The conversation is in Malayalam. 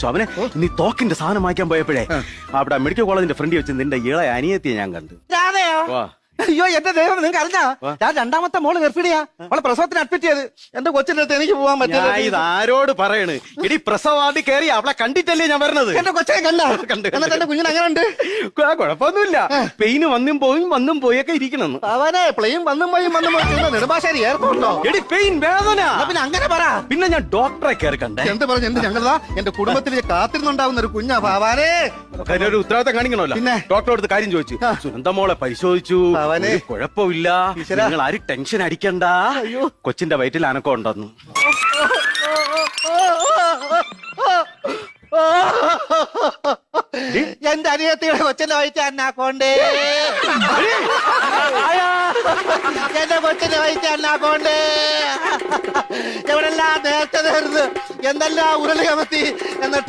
വെച്ചോ. അവനെ നീ തോക്കിന്റെ സാധനം വാങ്ങിക്കാൻ പോയപ്പോഴേ അവിടെ മെഡിക്കൽ കോളേജിന്റെ ഫ്രണ്ടിൽ വെച്ച് നിന്റെ ഇളയ അനിയത്തിയെ ഞാൻ കണ്ടു. അയ്യോ എന്റെ ദൈവം, നിങ്ങൾക്ക് അറിഞ്ഞാ ഞാൻ രണ്ടാമത്തെ മോള് ഗർഭിണിയാ. അവളെ പ്രസവത്തിന് അഡ്മിറ്റ് ചെയ്ത്. എന്റെ കൊച്ചിന്റെ അടുത്ത് എനിക്ക് പോകാൻ പറ്റില്ല. ഇത് ആരോട് പറയണ്? ഇടി പ്രസവാദി കയറി അവളെ കണ്ടിട്ടല്ലേ ഞാൻ വരുന്നത്. എന്റെ കൊച്ചിനെ കണ്ടു. എന്നിട്ട് എന്റെ കുഞ്ഞിന് അങ്ങനെ ഉണ്ട്. കുഴപ്പമൊന്നുമില്ല. പെയിന് വന്നും പോയൊക്കെ ഇരിക്കണം. അവനെ പ്ലെയിൻ വന്നും പോയി നെടുമ്പാശ്ശേരി എയർപോർട്ടോ. എടി പെയിൻ വേദന. പിന്നെ അങ്ങനെ പറ. പിന്നെ ഞാൻ ഡോക്ടറെ കയറി കണ്ടേ. എന്ത് പറഞ്ഞു? എന്ത് ഞങ്ങളതാ എന്റെ കുടുംബത്തിൽ കാത്തിരുന്നുണ്ടാവുന്ന ഒരു കുഞ്ഞാ ഭാവാനേ. ഒരു ഉത്തരവാദിത്തം കാണിക്കണമല്ലോ. പിന്നെ ഡോക്ടറോട് കാര്യം ചോദിച്ചു. സുനന്ദ മോളെ പരിശോധിച്ചു. കുഴപ്പമില്ല, നിങ്ങൾ ആരും ടെൻഷൻ അടിക്കണ്ട. കൊച്ചിന്റെ വയറ്റിൽ അനക്കം ഉണ്ടെന്നു. എന്റെ അനിയത്തിയുടെ കൊച്ചിന്റെ വയറ്റിൽ അന്നാക്കോണ്ടേ. എന്റെ കൊച്ചിന്റെ വയറ്റിൽ അന്നാക്കോണ്ടേ. എവിടെല്ലാം നേരത്തെ എന്തെല്ലാം ഉരുളി കമത്തി എന്നിട്ട്